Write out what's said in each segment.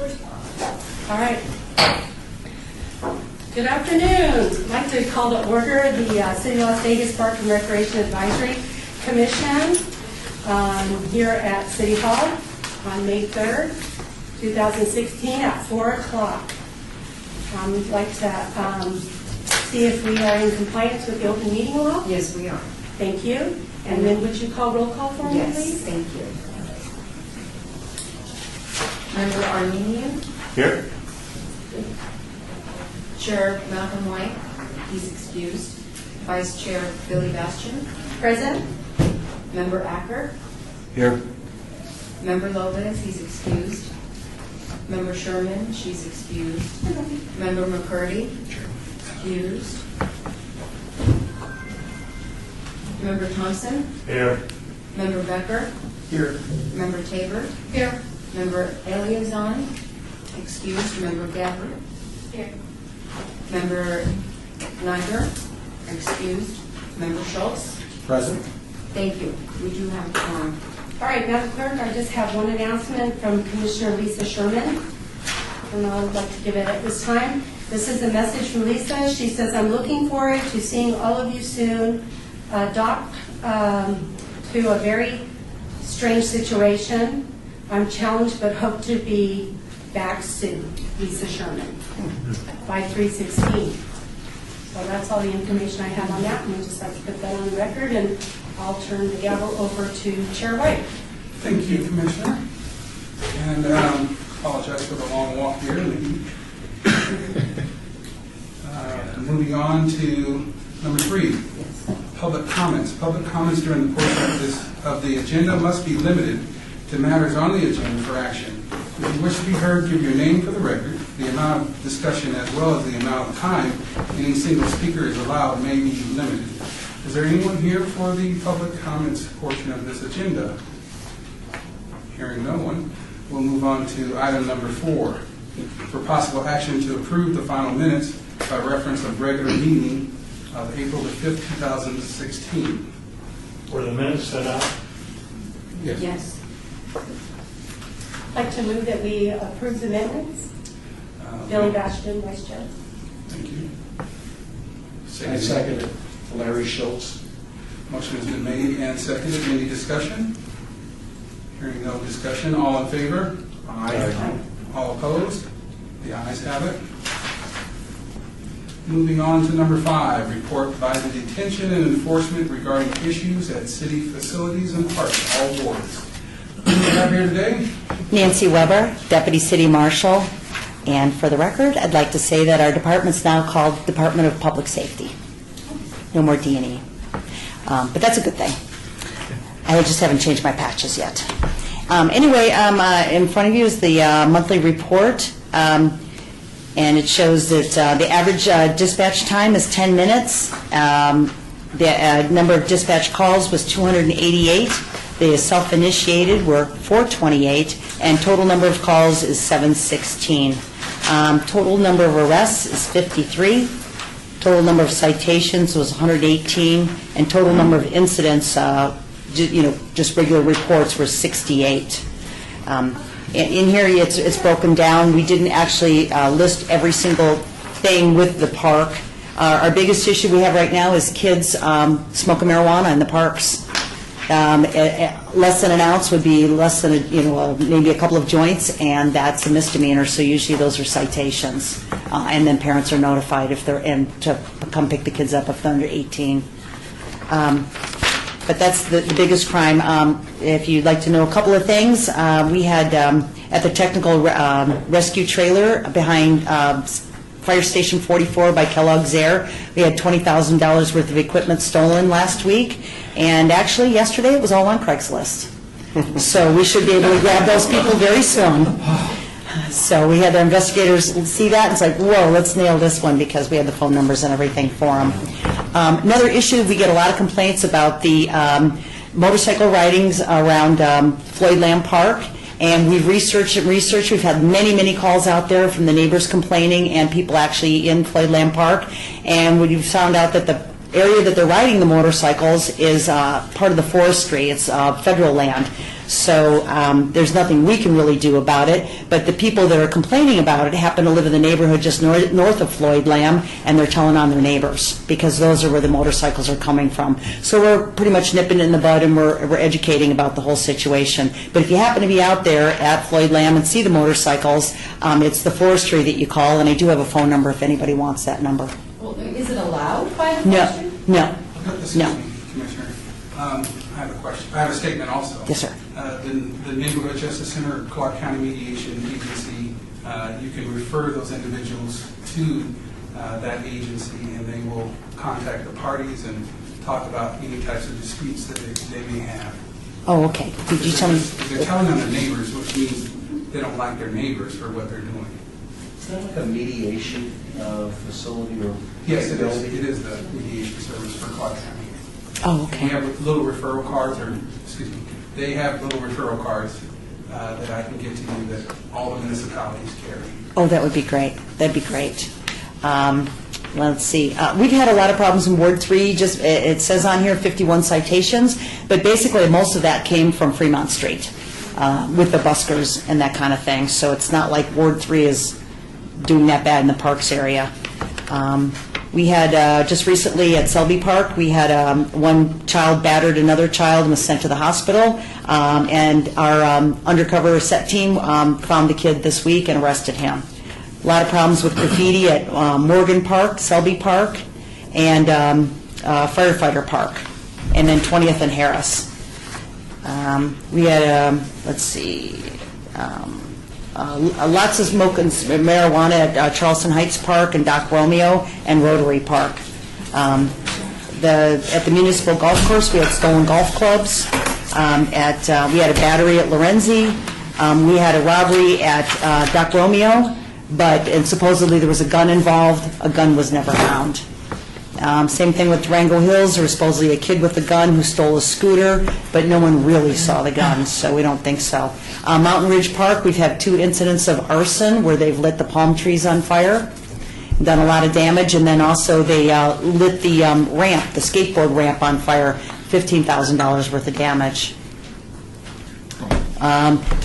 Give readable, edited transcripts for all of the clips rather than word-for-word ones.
All right. Good afternoon. I'd like to call to order the City of Las Vegas Park and Recreation Advisory Commission here at City Hall on May 3rd, 2016 at 4 o'clock. We'd like to see if we are in compliance with the open meeting law. Yes, we are. Thank you. And then would you call roll call for me, Yes, please? thank you. Member Armenian, Here. Chair Malcolm White, he's excused. Vice Chair Billy Bastian, Present. Member Acker, Here. Member Lopez, he's excused. Member Sherman, she's excused. Member McCurdy, excused. Member Thompson, Here. Member Becker, Here. Member Tabor, Here. Member Eliazon, excused. Member Gabbard, Here. Member Niger, excused. Member Schultz, Present. thank you. We do have a quorum. All right, Madam Clerk, I just have one announcement from Commissioner Lisa Sherman, and I'd like to give it at this time. This is a message from Lisa. She says, I'm looking forward to seeing all of you soon. Doc, to a very strange situation. I'm challenged but hope to be back soon. Lisa Sherman, 5316. So that's all the information I have on that, and I'd just like to put that on the record, and I'll turn the gavel over to Chair White. Thank you, Commissioner. And apologize for the long walk here in the heat. Moving on to number 3, public comments. Public comments during the portion of the agenda must be limited to matters on the agenda for action. If you wish to be heard, give your name for the record. The amount of discussion as well as the amount of time any single speaker is allowed may be limited. Is there anyone here for the public comments portion of this agenda? Hearing no one, we'll move on to item number 4, for possible action to approve the final minutes by reference of regular meeting of April the 5th, 2016. Were the minutes set out? Yes. I'd like to move that we approve the amendments. Billy Bastian, Vice Chair. Thank you. I second it. Larry Schultz. Motion has been made and seconded. Any discussion? Hearing no discussion, all in favor? Aye. All opposed? The ayes have it. Moving on to number 5, report by the detention and enforcement regarding issues at city facilities and parks, all wards. Who do we have here today? Nancy Weber, Deputy City Marshal, and for the record, I'd like to say that our department's now called Department of Public Safety. No more D&E. But that's a good thing. I just haven't changed my patches yet. Anyway, in front of you is the monthly report, and it shows that the average dispatch time is 10 minutes. The number of dispatch calls was 288. The self-initiated were 428, and total number of calls is 716. Total number of arrests is 53. Total number of citations was 118, and total number of incidents, just regular reports, were 68. In here, it's broken down. We didn't actually list every single thing with the park. Our biggest issue we have right now is kids smoking marijuana in the parks. Less than an ounce would be less than maybe a couple of joints, and that's a misdemeanor. So usually those are citations, and then parents are notified if they're in to come pick the kids up if they're under 18. But that's the biggest crime. If you'd like to know a couple of things, we had at the technical rescue trailer behind Fire Station 44 by Kellogg's Air, we had $20,000 worth of equipment stolen last week, and actually yesterday it was all on Craigslist. So we should be able to grab those people very soon. So we had our investigators see that, and it's like, whoa, let's nail this one, because we had the phone numbers and everything for them. Another issue, we get a lot of complaints about the motorcycle ridings around Floyd Lamb Park, and we've researched and researched. We've had many, many calls out there from the neighbors complaining and people actually in Floyd Lamb Park, and we've found out that the area that they're riding the motorcycles is part of the forestry. It's federal land. So there's nothing we can really do about it, but the people that are complaining about it happen to live in the neighborhood just north of Floyd Lamb, and they're telling on their neighbors because those are where the motorcycles are coming from. So we're pretty much nipping it in the bud, and we're educating about the whole situation. But if you happen to be out there at Floyd Lamb and see the motorcycles, it's the forestry that you call, and I do have a phone number if anybody wants that number. Well, is it allowed by the No, forestry? no. Excuse No. me, Commissioner. I have a question. I have a statement also. Yes, sir. The Neighborhood Justice Center, Clark County Mediation Agency, you can refer those individuals to that agency, and they will contact the parties and talk about any types of disputes that they may have. Oh, okay. Did you tell me? They're telling on their neighbors, which means they don't like their neighbors for what they're doing. Is that like a mediation facility or? Yes, it is. It is the mediation service for Clark County. Oh, We okay. have little referral cards, or, excuse me, they have little referral cards that I can get to you that all the municipalities carry. Oh, that would be great. That'd be great. Let's see. We've had a lot of problems in Ward 3. Just it says on here 51 citations, but basically most of that came from Fremont Street with the buskers and that kind of thing. So it's not like Ward 3 is doing that bad in the parks area. We had just recently at Selby Park, we had one child battered another child and was sent to the hospital. And our undercover set team found the kid this week and arrested him. A lot of problems with graffiti at Morgan Park, Selby Park, and Firefighter Park, and then 20th and Harris. We had, let's see, lots of smoking marijuana at Charleston Heights Park and Doc Romeo and Rotary Park. At the municipal golf course, we had stolen golf clubs. We had a battery at Lorenzi. We had a robbery at Doc Romeo, and supposedly there was a gun involved. A gun was never found. Same thing with Durango Hills. There was supposedly a kid with a gun who stole a scooter, but no one really saw the gun, so we don't think so. Mountain Ridge Park, we've had 2 incidents of arson where they've lit the palm trees on fire, done a lot of damage, and then also they lit the ramp, the skateboard ramp on fire, $15,000 worth of damage.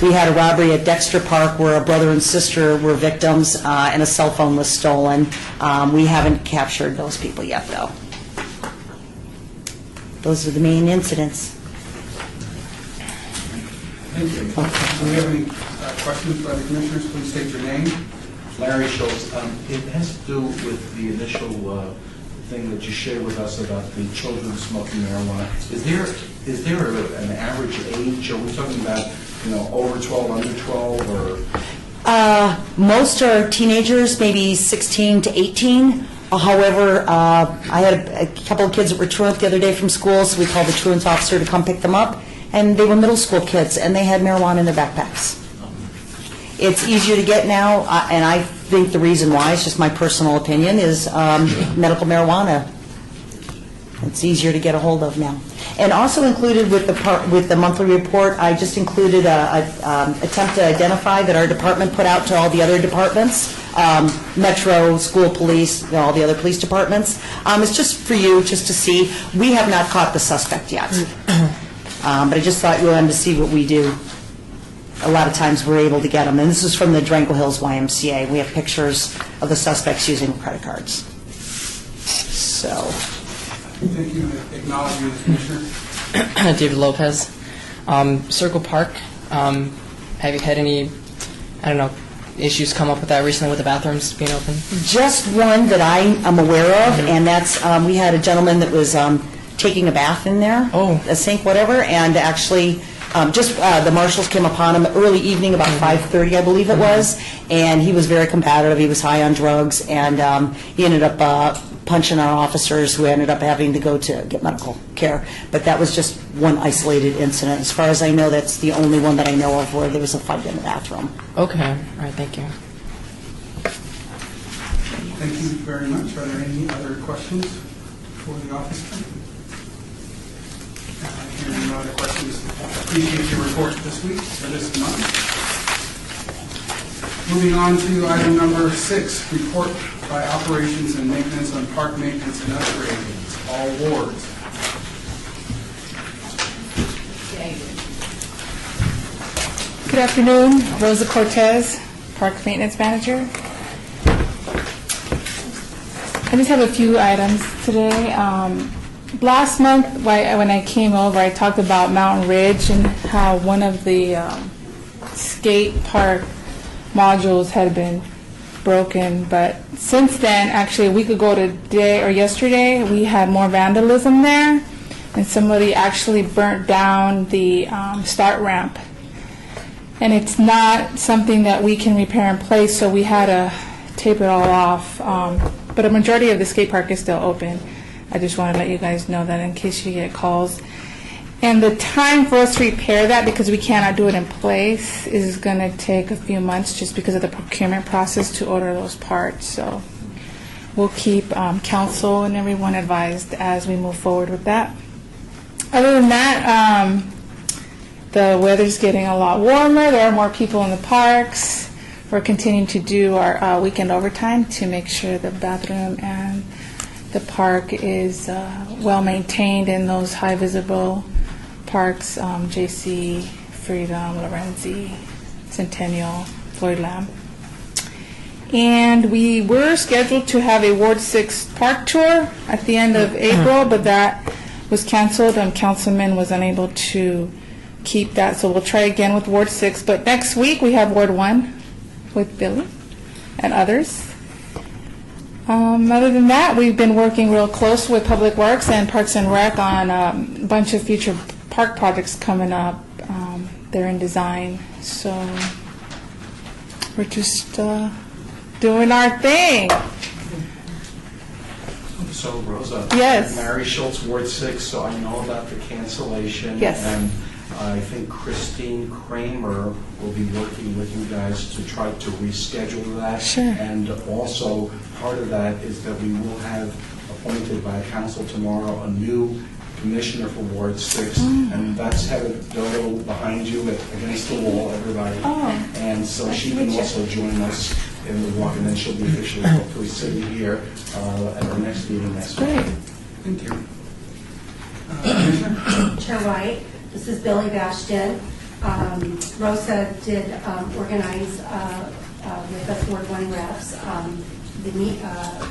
We had a robbery at Dexter Park where a brother and sister were victims and a cell phone was stolen. We haven't captured those people yet, though. Those are the main incidents. Thank you. Do we have any questions by the commissioners? Please state your name. Larry Schultz, it has to do with the initial thing that you shared with us about the children smoking marijuana. Is there an average age? Are we talking about, over 12, under 12, or? Most are teenagers, maybe 16 to 18. However, I had a couple of kids that were truant the other day from school, so we called the truant officer to come pick them up, and they were middle school kids, and they had marijuana in their backpacks. It's easier to get now, and I think the reason why, it's just my personal opinion, is medical marijuana. It's easier to get a hold of now. And also included with the monthly report, I just included a attempt to identify that our department put out to all the other departments, Metro, school police, all the other police departments. It's just for you, just to see. We have not caught the suspect yet. But I just thought you wanted to see what we do. A lot of times we're able to get them. And this is from the Durango Hills YMCA. We have pictures of the suspects using credit cards. So, Thank you. Acknowledge you, Commissioner. David Lopez. Circle Park, have you had any, issues come up with that recently with the bathrooms being open? just one that I am aware of, and that's, we had a gentleman that was taking a bath in there. Oh. A sink, whatever, and actually, the marshals came upon him early evening, about 5:30, I believe it was, and he was very combative. He was high on drugs, and he ended up punching our officers, who ended up having to go to get medical care. But that was just one isolated incident. As far as I know, that's the only one that I know of where there was a fight in the bathroom. Okay, all right, thank you. Thank you very much. Are there any other questions for the officer? Hearing no other questions, appreciate your report this week, or this month. Moving on to item number 6, report by operations and maintenance on park maintenance and upgrades. all wards. Good afternoon, Rosa Cortez, Park Maintenance Manager. I just have a few items today. Last month, when I came over, I talked about Mountain Ridge and how one of the skate park modules had been broken. But since then, actually a week ago today or yesterday, we had more vandalism there, and somebody actually burnt down the start ramp. And it's not something that we can repair in place, so we had to tape it all off. But a majority of the skate park is still open. I just want to let you guys know that in case you get calls. And the time for us to repair that, because we cannot do it in place, is going to take a few months just because of the procurement process to order those parts. So we'll keep council and everyone advised as we move forward with that. Other than that, the weather's getting a lot warmer. There are more people in the parks. We're continuing to do our weekend overtime to make sure the bathroom and the park is well maintained in those high visible parks, JC, Freedom, Lorenzi, Centennial, Floyd Lamb. And we were scheduled to have a Ward 6 park tour at the end of April, but that was canceled and Councilman was unable to keep that, so we'll try again with Ward 6. But next week we have Ward 1 with Billy and others. Other than that, we've been working real close with Public Works and Parks and Rec on a bunch of future park projects coming up. They're in design, so we're just doing our thing. So, Rosa. Yes. Mary Schultz, Ward 6, so I know about the cancellation. Yes. And I think Christine Kramer will be working with you guys to try to reschedule that. Sure. And also, part of that is that we will have appointed by council tomorrow a new commissioner for Ward 6, and that's Heather Dodo behind you against the wall, everybody. Oh. And so Nice she to can meet you. also join us in the walk, and then she'll be officially hopefully sitting here at our next meeting next week. Great. Thank you. Commissioner? Chair White, this is Billy Bastion. Rosa did organize with us Ward 1 reps the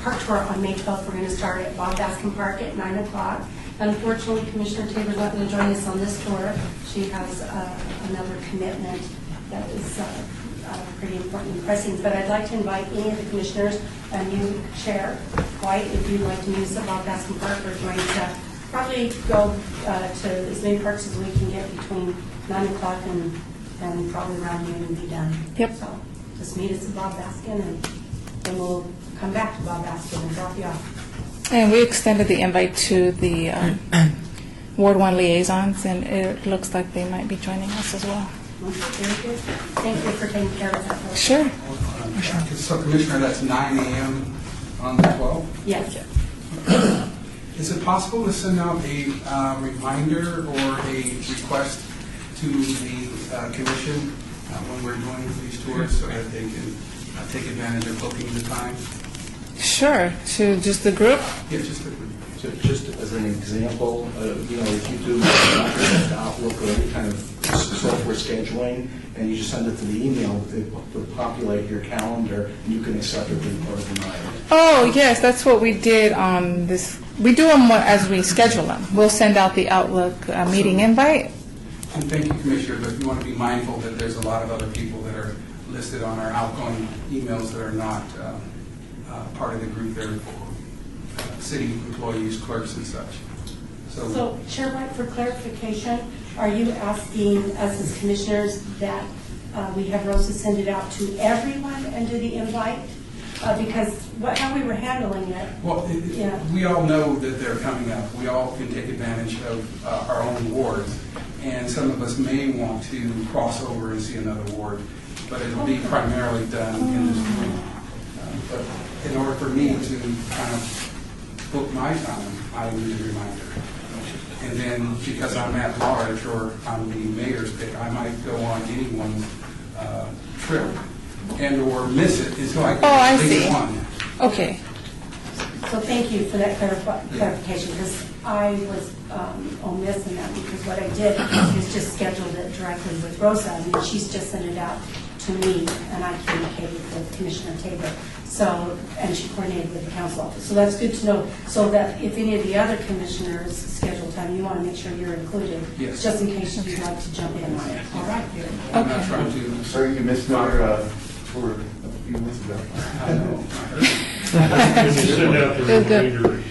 park tour on May 12th. We're going to start at Bob Baskin Park at 9 o'clock. Unfortunately, Commissioner Tabor's not going to join us on this tour. She has another commitment that is pretty important and pressing. But I'd like to invite any of the commissioners and you, Chair White, if you'd like to meet us at Bob Baskin Park. We're going to probably go to as many parks as we can get between 9 o'clock and probably around noon and be done. Yep. So just meet us at Bob Baskin and then we'll come back to Bob Baskin and drop you off. And we extended the invite to the Ward 1 liaisons, and it looks like they might be joining us as well. Okay, very good. Thank you for taking care of that. Rosa. Sure. So Commissioner, that's 9 a.m. on the 12th? Yes. Is it possible to send out a reminder or a request to the commission when we're doing these tours so that they can take advantage of booking the time? Sure. To just the group? Yeah, just a So just as an example, if you do Outlook or any kind of software scheduling, and you just send it to the email, it will populate your calendar, and you can accept it or deny it. Oh, yes, that's what we did on this. We do them as we schedule them. We'll send out the Outlook meeting invite. And thank you, Commissioner, but you want to be mindful that there's a lot of other people that are listed on our outgoing emails that are not part of the group. They're city employees, clerks, and such. So, Chair White, for clarification, are you asking us as commissioners that we have Rosa send it out to everyone and do the invite? Because how we were handling it. Well, Yeah. we all know that they're coming up. We all can take advantage of our own wards, and some of us may want to cross over and see another ward, but it'll be primarily done in this room. But in order for me to kind of book my time, I need a reminder. And then, because I'm at large or I'm the mayor's pick, I might go on anyone's trip and or miss it until I Oh, I get at least see. one. Okay. So thank you for that clarification, because I was omiss in that, because what I did is just scheduled it directly with Rosa, and she's just sent it out to me, and I communicated with Commissioner Tabor. So, and she coordinated with the council office. So that's good to know, so that if any of the other commissioners schedule time, you want to make sure you're included. Yes. Just in case you'd like to jump in on it. All right. I'm not trying to. Sorry, you missed her for a few minutes ago. I know. When you send out the It was good. reminders,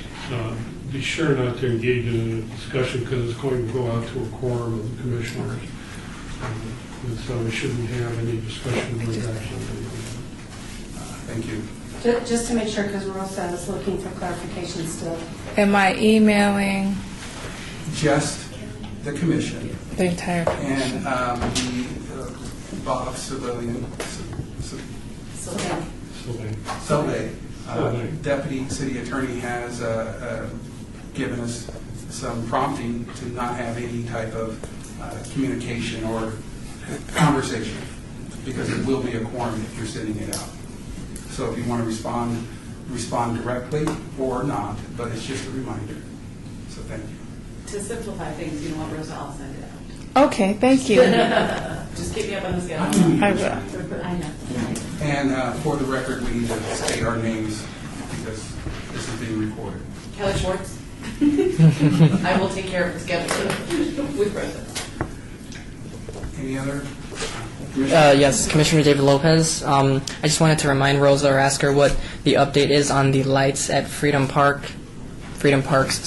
be sure not to engage in a discussion because it's going to go out to a quorum of the commissioners. And so we shouldn't have any discussion with action. Thank you. Just to make sure, because Rosa is looking for clarification still. Am I emailing Just the commission the entire? and the Bob Civilian, Okay. Sylvie, Sylvie. Deputy City Attorney has given us some prompting to not have any type of communication or conversation, because it will be a quorum if you're sending it out. So if you want to respond directly or not, but it's just a reminder. So thank you. To simplify things, you don't want Rosa, I'll send it out. Okay, thank you. Just keep me up on the schedule. I will. I know. And for the record, we need to state our names because this is being recorded. Kelly Schwartz. I will take care of the schedule with Rosa. Any other? Yes, Commissioner David Lopez. I just wanted to remind Rosa or ask her what the update is on the lights at Freedom Park's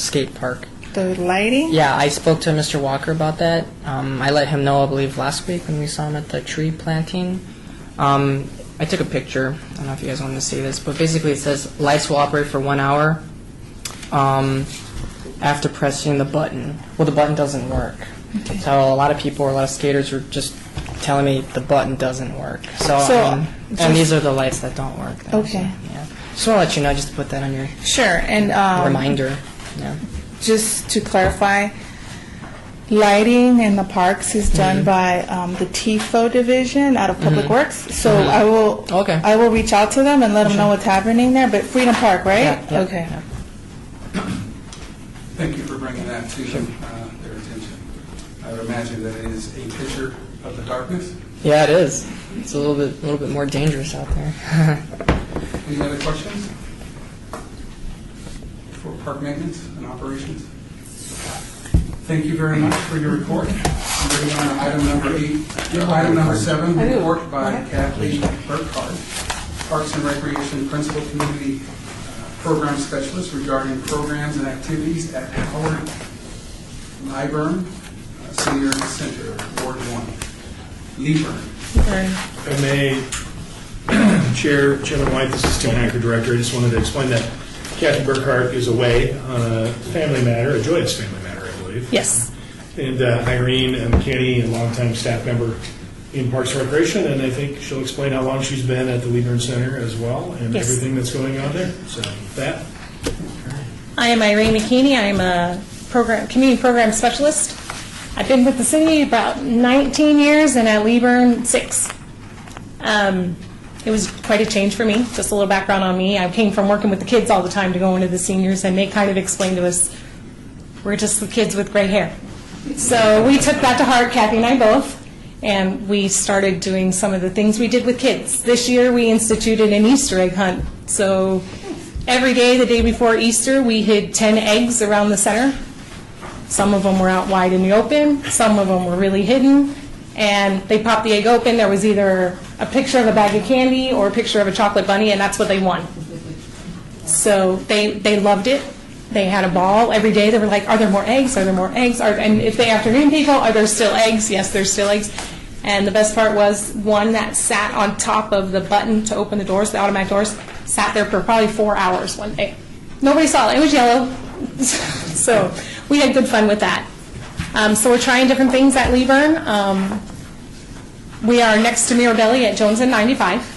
skate park. The lighting? Yeah, I spoke to Mr. Walker about that. I let him know, I believe, last week when we saw him at the tree planting. I took a picture. I don't know if you guys want to see this, but basically it says lights will operate for 1 hour after pressing the button. Well, the button doesn't work. Okay. So a lot of people, a lot of skaters were just telling me the button doesn't work. So, and these are the lights that don't work. Then, Okay. So, yeah. Just want to let you know, just to put that on your Sure, and reminder. Yeah. just to clarify, lighting in the parks is done by the TIFO division out of Public Works. So I will Okay. I will reach out to them and let them know what's happening there. But Freedom Park, right? Yeah, yeah, Okay. yeah. Thank you for bringing that to their attention. I would imagine that it is a picture of the darkness. Yeah, it is. It's a little bit more dangerous out there. Any other questions for park maintenance and operations? Thank you very much for your report. Moving on to item number 7, report by Kathleen Burkhart, Parks and Recreation Principal Community Program Specialist regarding programs and activities at Howard Lyburn Senior Center, Ward 1. Lyburn. If I may, Chairman White, this is Tim Hacker, Director. I just wanted to explain that Kathy Burkhart is away on a family matter, a joyous family matter, I believe. Yes. And Irene McKinney, a longtime staff member in Parks and Recreation, and I think she'll explain how long she's been at the Lyburn Center as well, and Yes. everything that's going on there. So with that, I am Irene McKinney. I'm a community program specialist. I've been with the city about 19 years and at Lyburn 6. It was quite a change for me. Just a little background on me. I came from working with the kids all the time to going to the seniors, and they kind of explained to us, we're just the kids with gray hair. So we took that to heart, Kathy and I both, and we started doing some of the things we did with kids. This year we instituted an Easter egg hunt. So every day, the day before Easter, we hid 10 eggs around the center. Some of them were out wide in the open, some of them were really hidden, and they popped the egg open. There was either a picture of a bag of candy or a picture of a chocolate bunny, and that's what they won. So they loved it. They had a ball every day. They were like, are there more eggs? Are there more eggs? And if they afternoon people, are there still eggs? Yes, there's still eggs. And the best part was one that sat on top of the button to open the doors, the automatic doors, sat there for probably 4 hours one day. Nobody saw it. It was yellow. So we had good fun with that. So we're trying different things at Lyburn. We are next to Mirabelli at Jones and 95.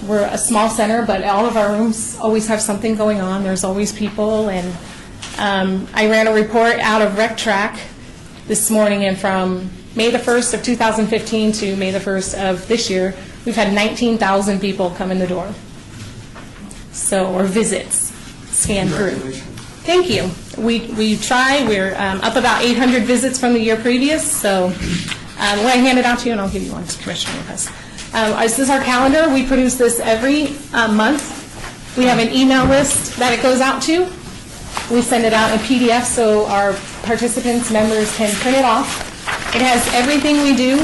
We're a small center, but all of our rooms always have something going on. There's always people. And I ran a report out of Rec Track this morning, and from May the 1st of 2015 to May the 1st of this year, we've had 19,000 people come in the door. So, or visits. scan through. Congratulations. Thank you. We try. We're up about 800 visits from the year previous. So when I hand it out to you, and I'll give you one to Commissioner Lopez. This is our calendar. We produce this every month. We have an email list that it goes out to. We send it out in PDF so our participants, members can print it off. It has everything we do,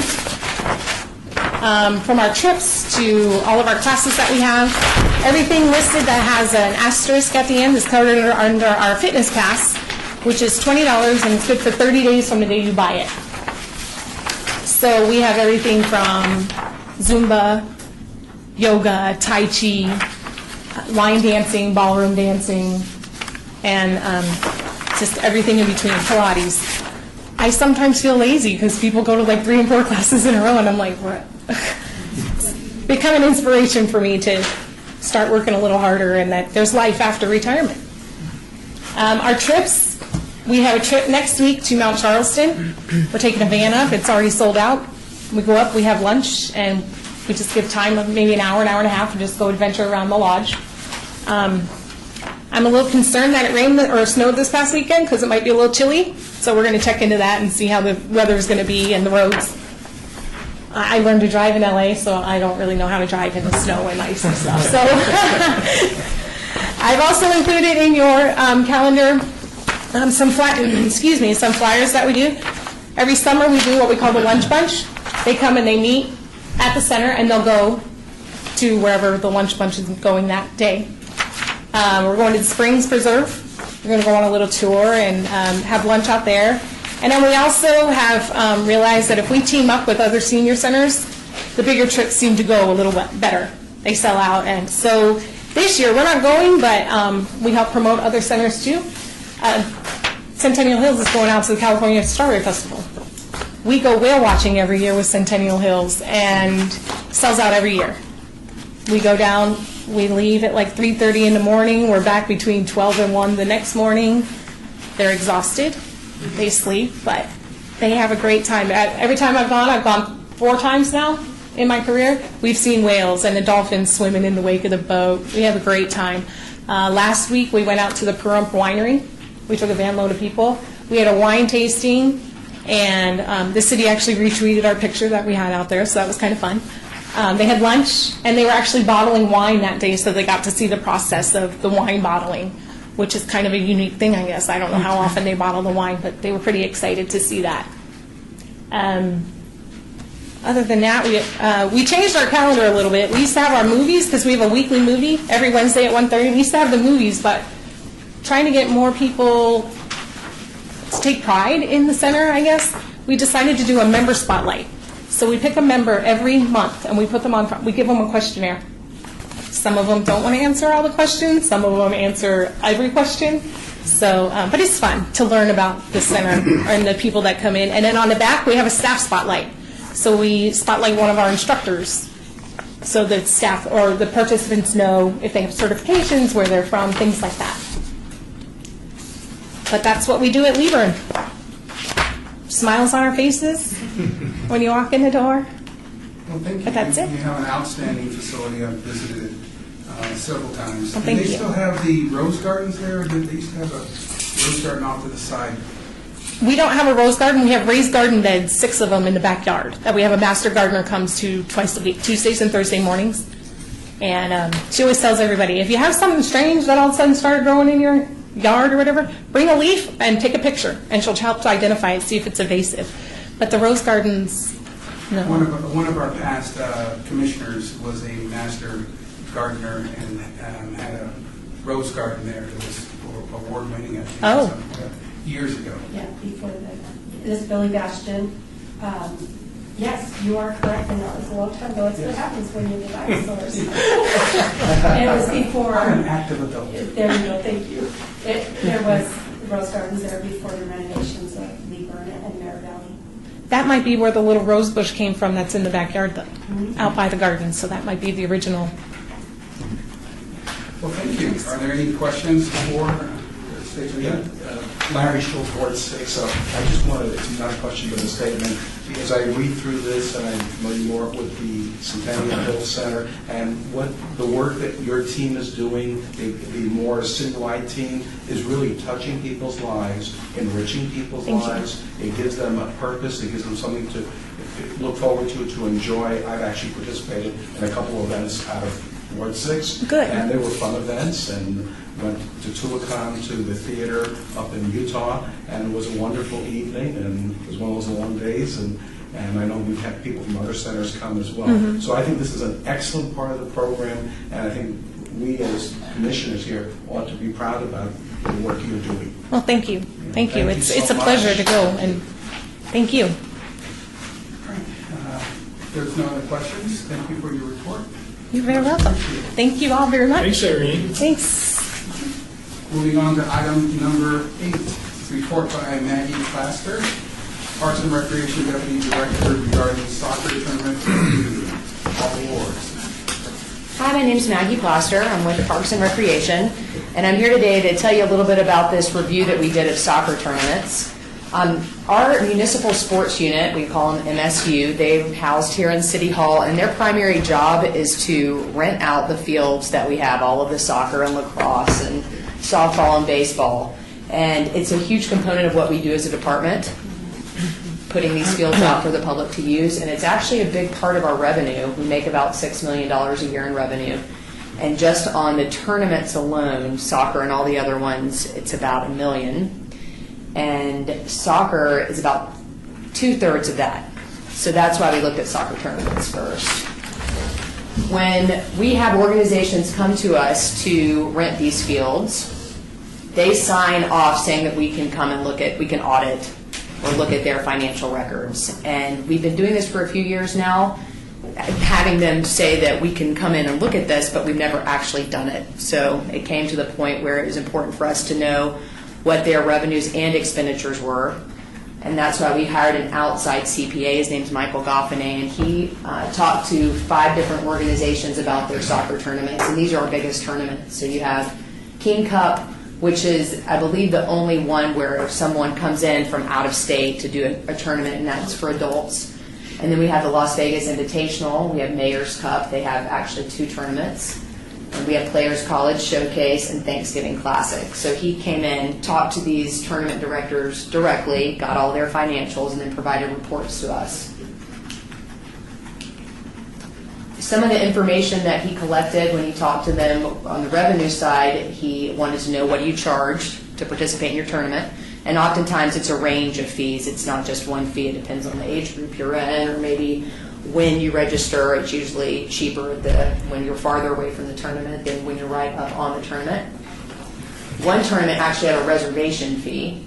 from our trips to all of our classes that we have. Everything listed that has an asterisk at the end is covered under our fitness pass, which is $20 and it's good for 30 days from the day you buy it. So we have everything from Zumba, yoga, Tai Chi, line dancing, ballroom dancing, and just everything in between, Pilates. I sometimes feel lazy because people go to like 3 and 4 classes in a row, and I'm like, what? It's become an inspiration for me to start working a little harder and that there's life after retirement. Our trips, we have a trip next week to Mount Charleston. We're taking a van up. It's already sold out. We go up, we have lunch, and we just give time of maybe an hour and a half, and just go adventure around the lodge. I'm a little concerned that it rained or snowed this past weekend because it might be a little chilly. So we're going to check into that and see how the weather is going to be and the roads. I learned to drive in LA, so I don't really know how to drive in the snow and ice and stuff. So I've also included in your calendar some flyers that we do. Every summer we do what we call the lunch bunch. They come and they meet at the center and they'll go to wherever the lunch bunch is going that day. We're going to the Springs Preserve. We're going to go on a little tour and have lunch out there. And then we also have realized that if we team up with other senior centers, the bigger trips seem to go a little bit better. They sell out. And so this year, we're not going, but we help promote other centers too. Centennial Hills is going out to the California Strawberry Festival. We go whale watching every year with Centennial Hills, and sells out every year. We go down, we leave at like 3:30 in the morning. We're back between 12 and 1 the next morning. They're exhausted. They sleep, but they have a great time. Every time I've gone 4 times now in my career. We've seen whales and the dolphins swimming in the wake of the boat. We have a great time. Last week we went out to the Pahrump Winery. We took a van load of people. We had a wine tasting, and the city actually retweeted our picture that we had out there, so that was kind of fun. They had lunch, and they were actually bottling wine that day, so they got to see the process of the wine bottling, which is kind of a unique thing, I guess. I don't know how often they bottle the wine, but they were pretty excited to see that. Other than that, we changed our calendar a little bit. We used to have our movies, because we have a weekly movie every Wednesday at 1:30. We used to have the movies, but trying to get more people to take pride in the center, I guess, we decided to do a member spotlight. So we pick a member every month, and we put them on. We give them a questionnaire. Some of them don't want to answer all the questions. Some of them answer every question. So, but it's fun to learn about the center and the people that come in. And then on the back, we have a staff spotlight. So we spotlight one of our instructors, so that staff or the participants know if they have certifications, where they're from, things like that. But that's what we do at Liebern. Smiles on our faces when you walk in the door. Well, thank you. But that's it. You have an outstanding facility. I've visited it several times. Well, Do thank they you. still have the rose gardens there? Or did they used to have a rose garden off to the side? We don't have a rose garden. We have raised garden beds, 6 of them in the backyard, that we have a master gardener comes to twice a week, Tuesdays and Thursday mornings. And she always tells everybody, if you have something strange that all of a sudden started growing in your yard or whatever, bring a leaf and take a picture, and she'll help to identify it, see if it's invasive. But the rose gardens, no. One of our past commissioners was a master gardener and had a rose garden there that was award-winning, I think, Oh. years ago. Yeah, before this Billy Bastion. Yes, you are correct, and that was a long time ago. It's what happens when you get dinosaurs. And it was before. I'm an active adult. There you go, thank you. There was rose gardens there before the renovations of Liebern and Mare Valley. That might be where the little rose bush came from that's in the backyard, though, out by the garden. So that might be the original. Well, thank you. Are there any questions for State your Yeah, name. Larry Schultz, Ward 6. I just wanted, it's not a question but a statement, because I read through this and I'm familiar more with the Centennial Hill Center and what the work that your team is doing, the more citywide team, is really touching people's lives, enriching people's lives. It gives them a purpose. It gives them something to look forward to enjoy. I've actually participated in a couple of events out of Ward 6. Good. And they were fun events, and went to Tuacahn, to the theater up in Utah, and it was a wonderful evening, and it was one of those long days, and I know we've had people from other centers come as well. So I think this is an excellent part of the program, and I think we as commissioners here ought to be proud about the work you're doing. Well, thank you. Thank you. Thank you It's so a pleasure much. to go, and thank you. All right. If there's no other questions, thank you for your report. You're very welcome. Thank you all very much. Thanks, Irene. Thanks. Moving on to item number 8, report by Maggie Plaster, Parks and Recreation Deputy Director regarding soccer tournament awards. Hi, my name is Maggie Plaster. I'm with Parks and Recreation, and I'm here today to tell you a little bit about this review that we did of soccer tournaments. Our municipal sports unit, we call them MSU, they're housed here in City Hall, and their primary job is to rent out the fields that we have, all of the soccer and lacrosse and softball and baseball. And it's a huge component of what we do as a department, putting these fields out for the public to use, and it's actually a big part of our revenue. We make about $6 million a year in revenue. And just on the tournaments alone, soccer and all the other ones, it's about $1 million. And soccer is about 2/3 of that. So that's why we looked at soccer tournaments first. When we have organizations come to us to rent these fields, they sign off saying that we can come and we can audit or look at their financial records. And we've been doing this for a few years now, having them say that we can come in and look at this, but we've never actually done it. So it came to the point where it was important for us to know what their revenues and expenditures were. And that's why we hired an outside CPA. His name's Michael Goffenay, and he talked to 5 different organizations about their soccer tournaments, and these are our biggest tournaments. So you have King Cup, which is, I believe, the only one where someone comes in from out of state to do a tournament, and that's for adults. And then we have the Las Vegas Invitational, we have Mayor's Cup, they have actually 2 tournaments. And we have Players College Showcase and Thanksgiving Classic. So he came in, talked to these tournament directors directly, got all their financials, and then provided reports to us. Some of the information that he collected when he talked to them on the revenue side, he wanted to know what you charge to participate in your tournament. And oftentimes it's a range of fees. It's not just one fee. It depends on the age group you're in, or maybe when you register. It's usually cheaper when you're farther away from the tournament than when you're right up on the tournament. One tournament actually had a reservation fee.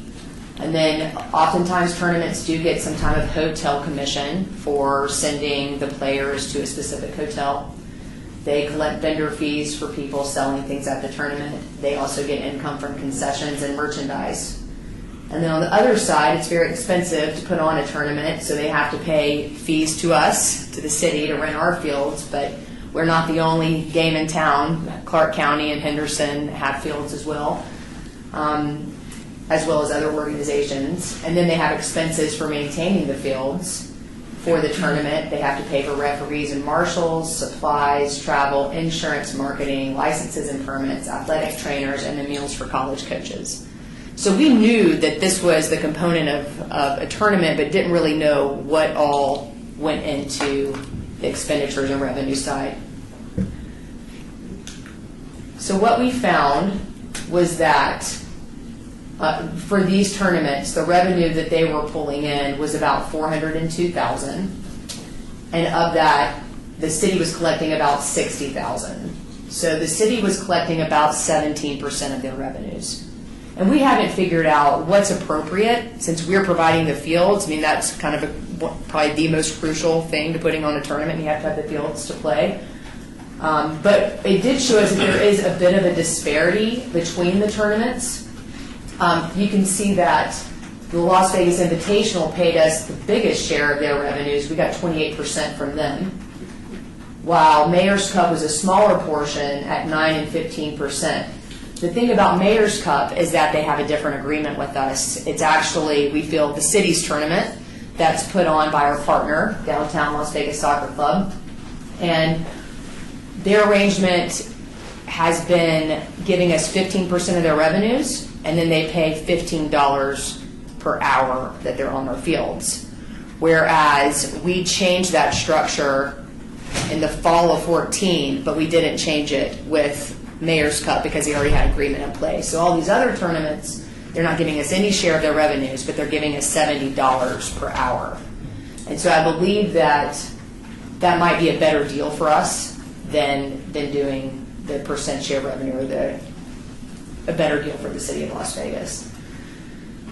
And then oftentimes tournaments do get some kind of hotel commission for sending the players to a specific hotel. They collect vendor fees for people selling things at the tournament. They also get income from concessions and merchandise. And then on the other side, it's very expensive to put on a tournament, so they have to pay fees to us, to the city, to rent our fields. But we're not the only game in town. Clark County and Henderson have fields as well as other organizations. And then they have expenses for maintaining the fields for the tournament. They have to pay for referees and marshals, supplies, travel, insurance, marketing, licenses and permits, athletic trainers, and the meals for college coaches. So we knew that this was the component of a tournament, but didn't really know what all went into the expenditures and revenue side. So what we found was that for these tournaments, the revenue that they were pulling in was about $402,000, and of that, the city was collecting about $60,000. So the city was collecting about 17% of their revenues. And we haven't figured out what's appropriate since we're providing the fields. I mean, that's kind of probably the most crucial thing to putting on a tournament. You have to have the fields to play. But it did show us that there is a bit of a disparity between the tournaments. You can see that the Las Vegas Invitational paid us the biggest share of their revenues. We got 28% from them, while Mayor's Cup was a smaller portion at 9% and 15%. The thing about Mayor's Cup is that they have a different agreement with us. It's actually, we feel, the city's tournament that's put on by our partner, Downtown Las Vegas Soccer Club. And their arrangement has been giving us 15% of their revenues, and then they pay $15 per hour that they're on our fields. Whereas we changed that structure in the fall of 14, but we didn't change it with Mayor's Cup because they already had agreement in place. So all these other tournaments, they're not giving us any share of their revenues, but they're giving us $70 per hour. And so I believe that that might be a better deal for us than doing the percent share revenue, or a better deal for the city of Las Vegas.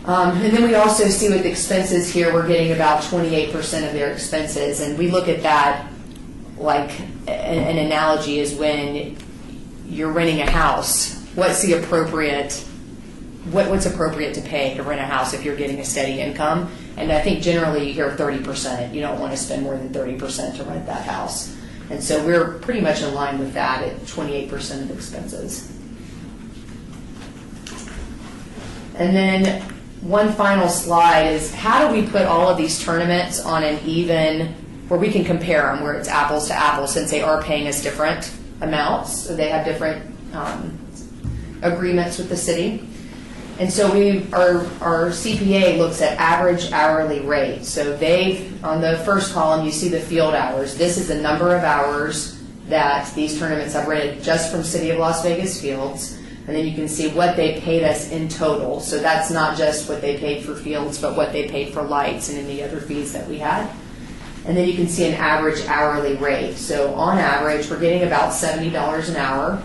And then we also see with expenses here, we're getting about 28% of their expenses, and we look at that like an analogy is when you're renting a house. What's appropriate to pay to rent a house if you're getting a steady income? And I think generally you hear 30%. You don't want to spend more than 30% to rent that house. And so we're pretty much in line with that at 28% of expenses. And then one final slide is, how do we put all of these tournaments on an even, where we can compare them, where it's apples to apples, since they are paying us different amounts, so they have different agreements with the city. And so our CPA looks at average hourly rate. So on the first column, you see the field hours. This is the number of hours that these tournaments have rented just from City of Las Vegas fields. And then you can see what they paid us in total. So that's not just what they paid for fields, but what they paid for lights and any other fees that we had. And then you can see an average hourly rate. So on average, we're getting about $70 an hour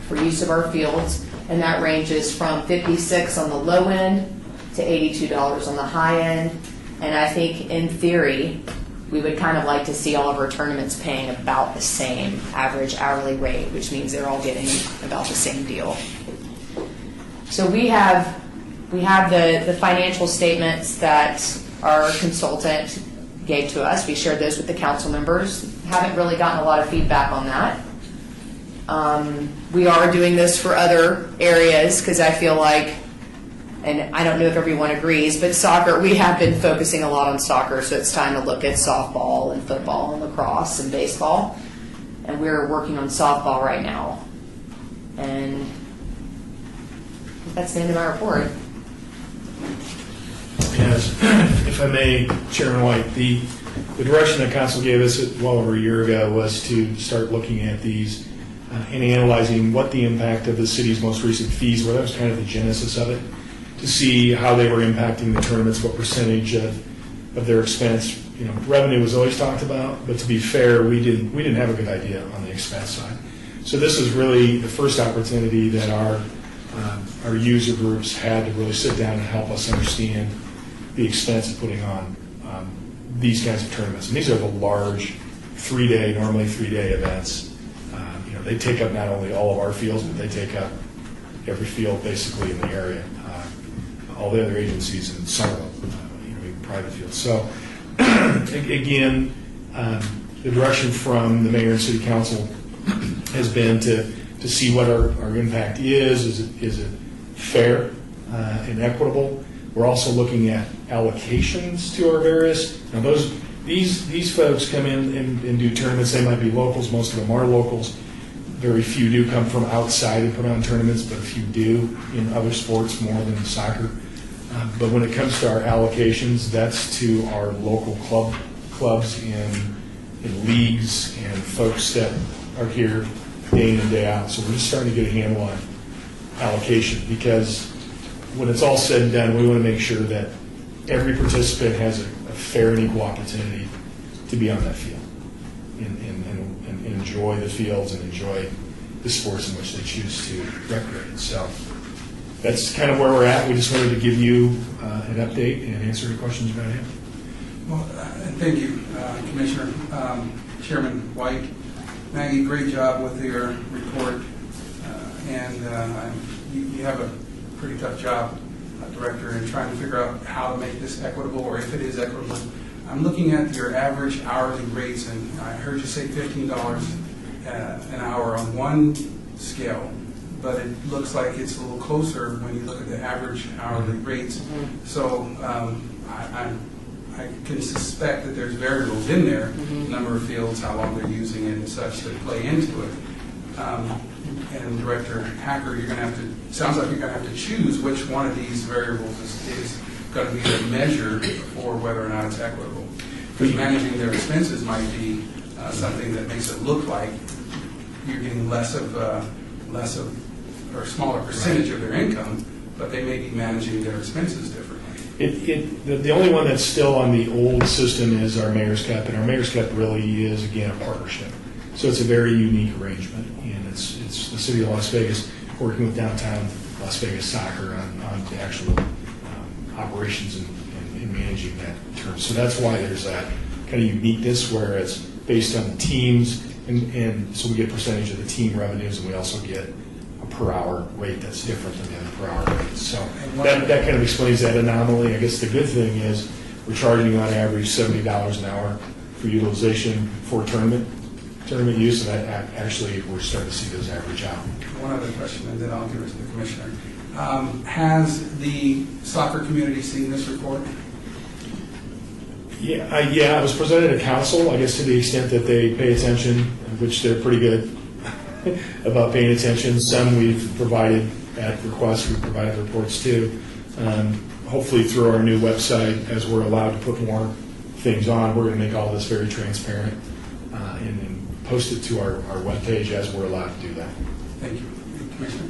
for use of our fields. And that ranges from $56 on the low end to $82 on the high end. And I think in theory, we would kind of like to see all of our tournaments paying about the same average hourly rate, which means they're all getting about the same deal. So we have the financial statements that our consultant gave to us. We shared those with the council members. Haven't really gotten a lot of feedback on that. We are doing this for other areas because I feel like, and I don't know if everyone agrees, but soccer, we have been focusing a lot on soccer, so it's time to look at softball and football and lacrosse and baseball. And we're working on softball right now. And that's the end of my report. Yes, if I may, Chairman White, the direction that council gave us well over a year ago was to start looking at these and analyzing what the impact of the city's most recent fees were. That was kind of the genesis of it, to see how they were impacting the tournaments, what percentage of their expense. You know, revenue was always talked about, but to be fair, we didn't have a good idea on the expense side. So this is really the first opportunity that our user groups had to really sit down and help us understand the expense of putting on these kinds of tournaments. And these are the large normally three-day events. They take up not only all of our fields, but they take up every field basically in the area. All the other agencies and some of them, private fields. So again, the direction from the mayor and city council has been to see what our impact is. Is it fair and equitable? We're also looking at allocations to our various. Now these folks come in and do tournaments. They might be locals. Most of them are locals. Very few do come from outside and put on tournaments, but a few do in other sports more than soccer. But when it comes to our allocations, that's to our local clubs in leagues and folks that are here day in and day out. So we're just starting to get a handle on allocation, because when it's all said and done, we want to make sure that every participant has a fair and equal opportunity to be on that field and enjoy the fields and enjoy the sports in which they choose to recreate. So that's kind of where we're at. We just wanted to give you an update and answer any questions about it. Well, thank you, Commissioner. Chairman White, Maggie, great job with your report. You have a pretty tough job, Director, in trying to figure out how to make this equitable, or if it is equitable. I'm looking at your average hourly rates, and I heard you say $15 an hour on one scale. but it looks like it's a little closer when you look at the average hourly rates. So I can suspect that there's variables in there, number of fields, how long they're using it and such that play into it. And Director Hacker, you're going to have to, sounds like you're going to have to choose which one of these variables is going to be the measure for whether or not it's equitable. Because managing their expenses might be something that makes it look like you're getting less of or a smaller percentage of their income, but they may be managing their expenses differently. The only one that's still on the old system is our Mayor's Cup, and our Mayor's Cup really is, again, a partnership. So it's a very unique arrangement, and it's the city of Las Vegas working with downtown Las Vegas Soccer on the actual operations and managing that term. So that's why there's that kind of uniqueness where it's based on the teams, and so we get a percentage of the team revenues, and we also get a per hour rate that's different than the other per hour rates. So that kind of explains that anomaly. I guess the good thing is we're charging on average $70 an hour for utilization for tournament use, and that actually we're starting to see those average out. One other question, and then I'll give it to the Commissioner. Has the soccer community seen this report? Yeah, I was presented at council, I guess to the extent that they pay attention, which they're pretty good about paying attention. Some we've provided at request, we've provided reports to. Hopefully through our new website, as we're allowed to put more things on, we're going to make all this very transparent and post it to our webpage as we're allowed to do that. Thank you. Commissioner?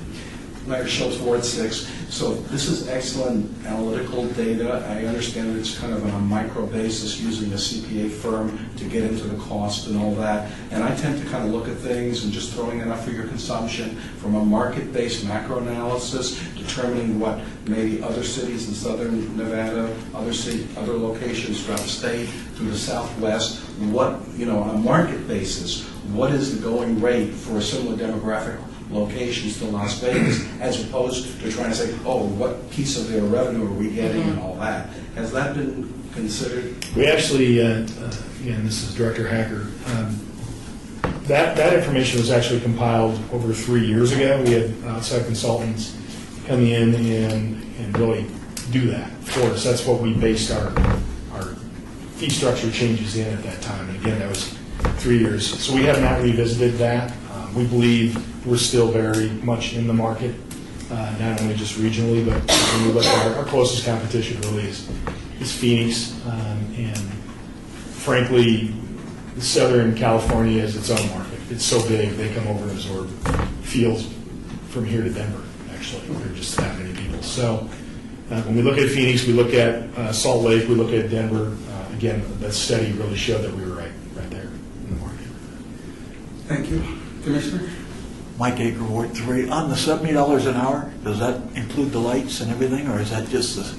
Larry Schultz, Ward 6. So this is excellent analytical data. I understand it's kind of on a micro basis using a CPA firm to get into the cost and all that. And I tend to kind of look at things and just throwing enough for your consumption from a market-based macro analysis, determining what maybe other cities in southern Nevada, other locations throughout the state, through the Southwest, what, on a market basis, what is the going rate for a similar demographic locations to Las Vegas, as opposed to trying to say, oh, what piece of their revenue are we getting and all that. Has that been considered? We actually, again, this is Director Hacker, that information was actually compiled over 3 years ago. We had outside consultants come in and really do that for us. That's what we based our fee structure changes in at that time. And again, that was 3 years. So we have not revisited that. We believe we're still very much in the market, not only just regionally, but when we look at our closest competition really is Phoenix. And frankly, Southern California is its own market. It's so big, they come over and absorb fields from here to Denver, actually. There are just that many people. So when we look at Phoenix, we look at Salt Lake, we look at Denver. Again, that study really showed that we were right there in the market. Thank you. Commissioner? Mike Aker, Ward 3. On the $70 an hour, does that include the lights and everything, or is that just the...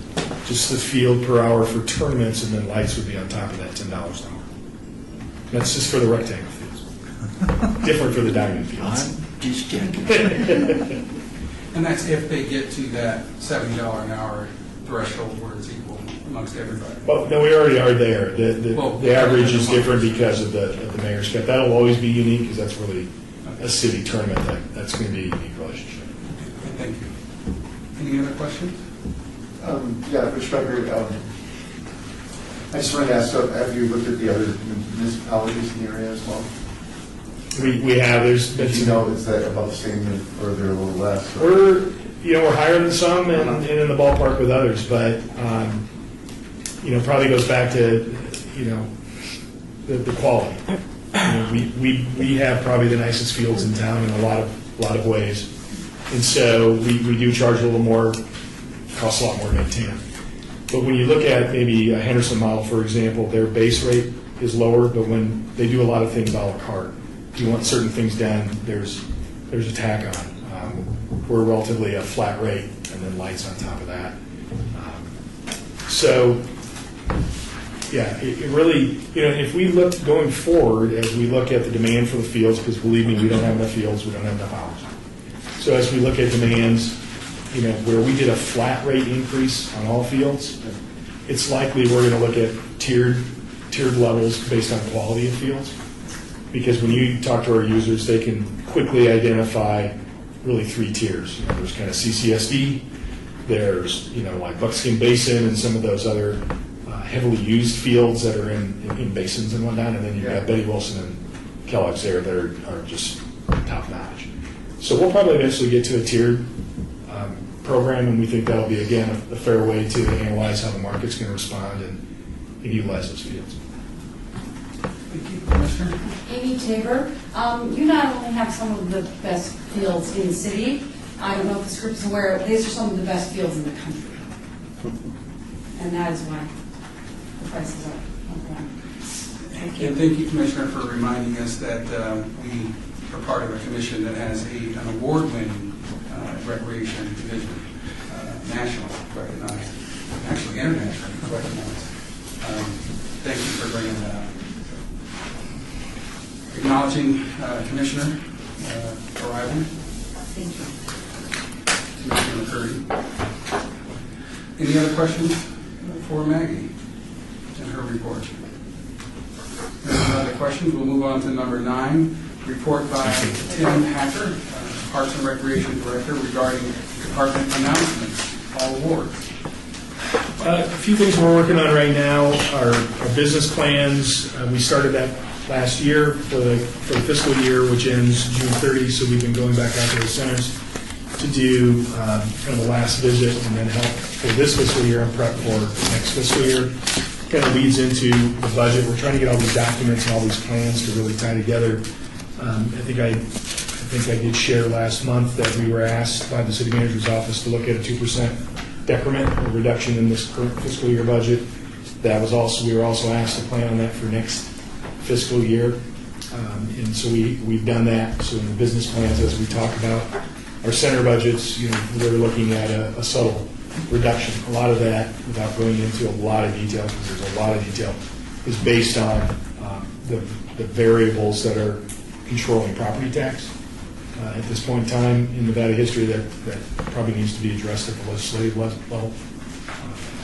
Just the field per hour for tournaments, and then lights would be on top of that, $10 an hour. That's just for the rectangle fields. Different for the diamond fields. I'm just checking. And that's if they get to that $70 an hour threshold where it's equal amongst everybody. Well, no, we already are there. The average is different because of the Mayor's Cup. That'll always be unique because that's really a city tournament. That's going to be a unique relationship. Thank you. Any other questions? Yeah, Mr. Becker, I just wanted to ask, have you looked at the other municipalities in the area as well? We have. There's been Did you know, is that about the same or they're a little less? We're higher than some and in the ballpark with others, but probably goes back to the quality. We have probably the nicest fields in town in a lot of ways, and so we do charge a little more. Costs a lot more to maintain. But when you look at maybe a Henderson model, for example, their base rate is lower, but when they do a lot of things a la carte, if you want certain things done, there's a tack on. We're relatively a flat rate, and then lights on top of that. It really, if we look going forward, as we look at the demand for the fields, because believe me, we don't have enough fields, we don't have enough hours. So as we look at demands, where we did a flat rate increase on all fields, it's likely we're going to look at tiered levels based on quality of fields. Because when you talk to our users, they can quickly identify really three tiers. There's kind of CCSD, there's, like Buckskin Basin and some of those other heavily used fields that are in basins and whatnot, and then you've got Betty Wilson and Kellogg's there that are just top notch. So we'll probably eventually get to a tiered program, and we think that'll be, again, a fair way to analyze how the market's going to respond and utilize those fields. Thank you, Commissioner. Amy Tabor, you not only have some of the best fields in the city, I don't know if this group is aware, these are some of the best fields in the country. And that is why the prices are okay. Thank you. And thank you, Commissioner, for reminding us that we are part of a commission that has an award-winning recreation division, nationally recognized, actually internationally recognized. Thank you for bringing that up. Acknowledging Commissioner arrival. Thank you. Commissioner McCurdy. Any other questions for Maggie and her report? If there are no other questions, we'll move on to number 9, report by Tim Hacker, Parks and Recreation Director, regarding department announcements, all awards. A few things we're working on right now are business plans. We started that last year for the fiscal year, which ends June 30, so we've been going back out to the centers to do kind of the last visit and then help for this fiscal year and prep for next fiscal year. Kind of leads into the budget. We're trying to get all these documents and all these plans to really tie together. I think I did share last month that we were asked by the city manager's office to look at a 2% decrement or reduction in this current fiscal year budget. We were also asked to plan on that for next fiscal year. And so we've done that. So in the business plans, as we talk about our center budgets, we're looking at a subtle reduction. A lot of that, without going into a lot of detail, because there's a lot of detail, is based on the variables that are controlling property tax. At this point in time in Nevada history, that probably needs to be addressed at the legislative level,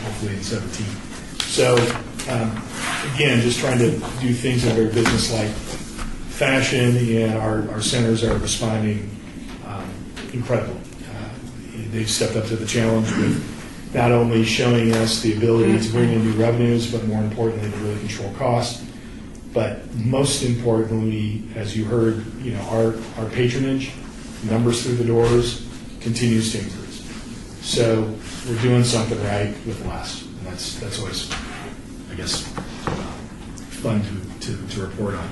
hopefully in 17. So, again, just trying to do things in a very business-like fashion, and our centers are responding incredibly. They've stepped up to the challenge with not only showing us the ability to bring in new revenues, but more importantly, to really control costs. But most importantly, as you heard, our patronage, numbers through the doors, continues to increase. So we're doing something right with less, and that's always, I guess, fun to report on.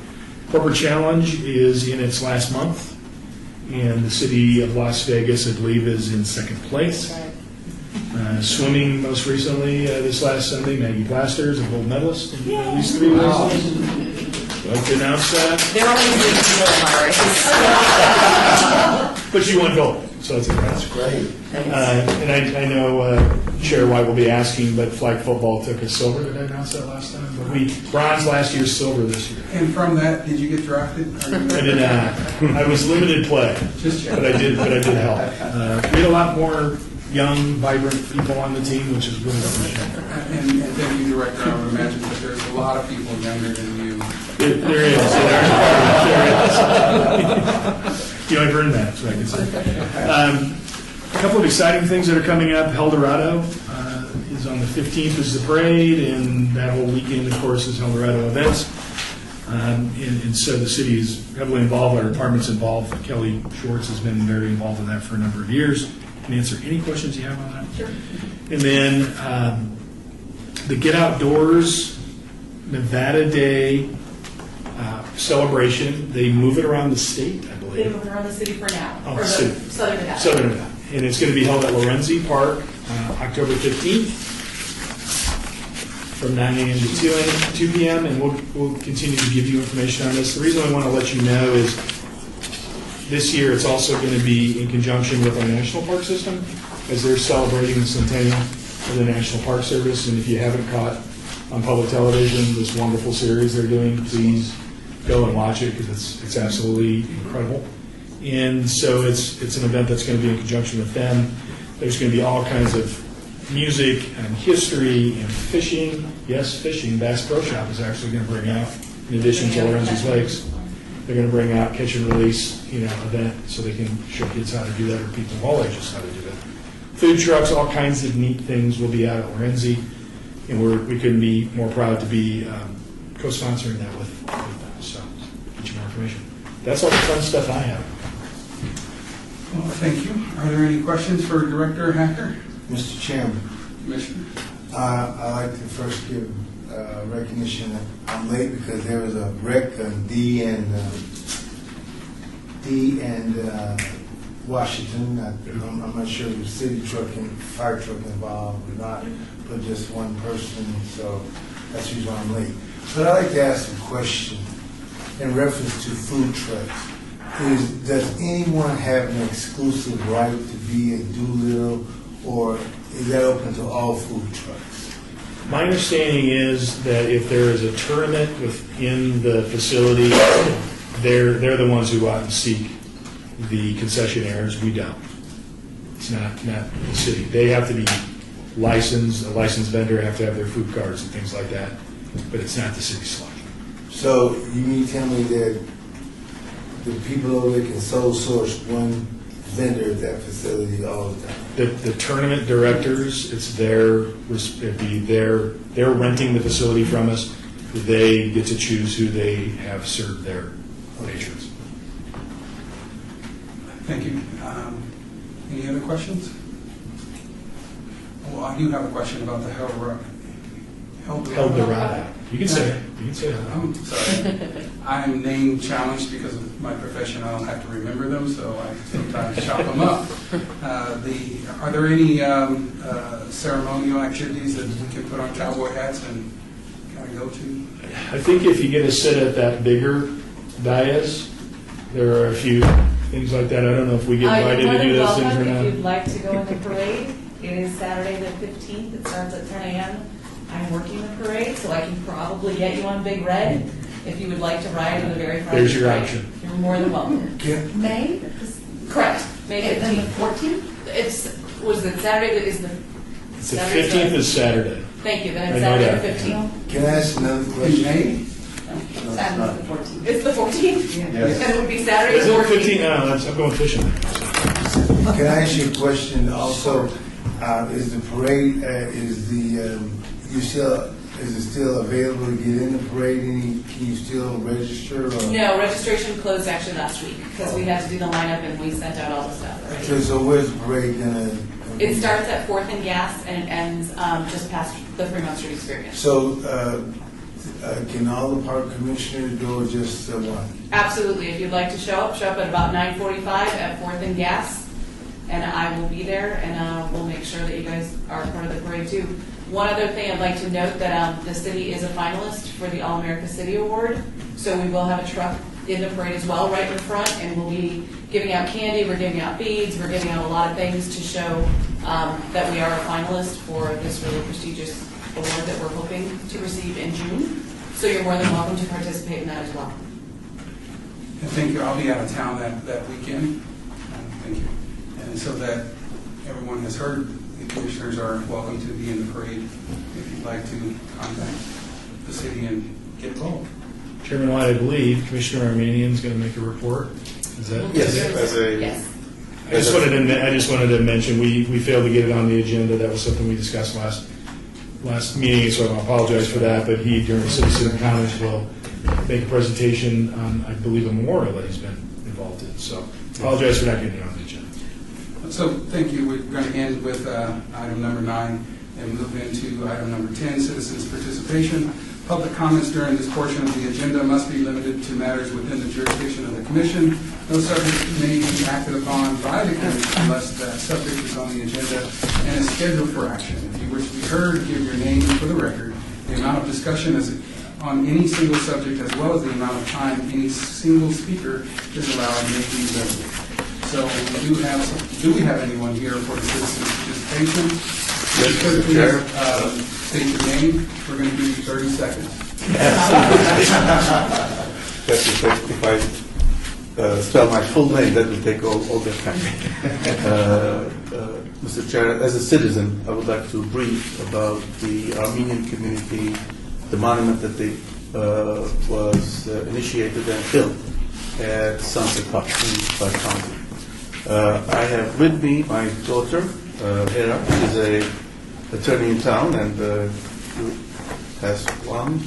Corporate Challenge is in its last month, and the city of Las Vegas, I believe, is in second place. Swimming, most recently, this last Sunday, Maggie Plasters, a gold medalist in at least 3 races. I'd like to announce that. They're only doing 4 races. But she won gold, so that's great. And I know Chair White will be asking, but flag football took us silver. Did I announce that last time? But we bronze last year, silver this year. And from that, did you get drafted? I did not. I was limited play, but I did help. We had a lot more young, vibrant people on the team, which is really appreciated. And thank you, Director. I would imagine that there's a lot of people younger than you. There is. I've earned that, so I can say. A couple of exciting things that are coming up. Eldorado is on the 15th is the parade, and that whole weekend, of course, is Eldorado events. And so the city is heavily involved, our department's involved. Kelly Schwartz has been very involved in that for a number of years. Can answer any questions you have on that. Sure. And then the Get Outdoors Nevada Day celebration. They move it around the state, I believe. They move it around the city for now, Oh, for the city. Southern Nevada. Southern Nevada. And it's going to be held at Lorenzi Park, October 15th, from 9 a.m. to 2 p.m., and we'll continue to give you information on this. The reason I want to let you know is this year it's also going to be in conjunction with our National Park System, as they're celebrating the centennial of the National Park Service. And if you haven't caught on public television this wonderful series they're doing, please go and watch it, because it's absolutely incredible. And so it's an event that's going to be in conjunction with them. There's going to be all kinds of music and history and fishing. Yes, fishing. Bass Pro Shop is actually going to bring out, in addition to Lorenzo's Lakes. They're going to bring out catch and release, event so they can show kids how to do that, or people of all ages how to do that. Food trucks, all kinds of neat things will be out at Lorenzi, and we couldn't be more proud to be co-sponsoring that with them. So, get you more information. That's all the fun stuff I have. Well, thank you. Are there any questions for Director Hacker? Mr. Chairman, Commissioner? I'd like to first give recognition that I'm late because there was a wreck on D and Washington. I'm not sure if the city truck and fire truck involved or not, but just one person, so that's the reason why I'm late. But I'd like to ask a question in reference to food trucks. Does anyone have an exclusive right to be at Doolittle, or is that open to all food trucks? My understanding is that if there is a tournament within the facility, they're the ones who go out and seek the concessionaires. We don't. It's not the city. They have to be licensed. A licensed vendor have to have their food cards and things like that, but it's not the city's selection. So you mean to tell me that the people over there can sole source one vendor at that facility all the time? The tournament directors, they're renting the facility from us. They get to choose who they have serve their patrons. Thank you. Any other questions? Well, I do have a question about the Eldorado. You can say it. You can say it. I'm sorry. I'm name challenged because of my profession. I don't have to remember them, so I sometimes chop them up. Are there any ceremonial activities that we can put on cowboy hats and kind of go to? I think if you get a sit at that bigger dais, there are a few things like that. I don't know if we get invited to do those things or not. If you'd like to go in the parade, it is Saturday the 15th. It starts at 10 a.m. I'm working the parade, so I can probably get you on Big Red. If you would like to ride in the very front. There's your option. You're more than welcome. May? Correct. May And 15th. the 14th? Was it Saturday? The 15th is Saturday. Thank you. Then I it's know Saturday that. the 15th. Can I ask another question? May? Saturday the 14th. It's the 14th? Yes. And it would be Saturday Is the it 14th. 15? No, I'm going fishing. Can I ask you a question also? Is the parade, is it still available to get in the parade? Can you still register? Or? No, registration closed actually last week because we had to do the lineup and we sent out all the stuff already. So where's the parade gonna? It starts at 4th and Gas and it ends just past the Fremont Street Experience. So can all the park commissioners go, or just one? Absolutely. If you'd like to show up at about 9:45 at 4th and Gas, and I will be there, and we'll make sure that you guys are part of the parade too. One other thing I'd like to note that the city is a finalist for the All-America City Award, so we will have a truck in the parade as well, right in front, and we'll be giving out candy, we're giving out beads, we're giving out a lot of things to show that we are a finalist for this really prestigious award that we're hoping to receive in June. So you're more than welcome to participate in that as well. And thank you. I'll be out of town that weekend. Thank you. And so that everyone has heard, the commissioners are welcome to be in the parade if you'd like to contact the city and get involved. Chairman White, I believe Commissioner Armenian is going to make a report. Is that? Yes. I just wanted to mention we failed to get it on the agenda. That was something we discussed last meeting, so I apologize for that. But he, during Citizen Comments, will make a presentation on, I believe, a memorial that he's been involved in. So apologize for not getting it on the agenda. So thank you. We're going to end with item number 9 and move into item number 10, citizens' participation. Public comments during this portion of the agenda must be limited to matters within the jurisdiction of the commission. No subject may be acted upon by the commission unless that subject is on the agenda and is scheduled for action. If you wish to be heard, give your name for the record. The amount of discussion is on any single subject, as well as the amount of time any single speaker is allowed may be limited. So do we have anyone here for the citizens' participation? Yes, Mr. Chair. State your name. We're going to give you 30 seconds. If I spell my full name, that will take all the time. Mr. Chair, as a citizen, I would like to brief about the Armenian community, the monument that was initiated and built at Sunset Park in Clark County. I have with me my daughter, Hera, who is an attorney in town, and who has one.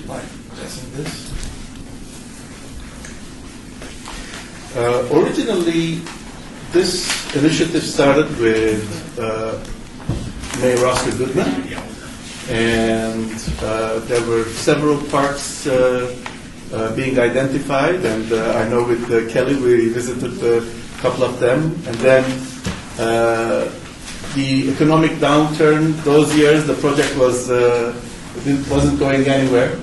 Like, passing this. Originally, this initiative started with Mayor Oscar Goodman, and there were several parks being identified, and I know with Kelly we visited a couple of them, and then the economic downturn, those years the project wasn't going anywhere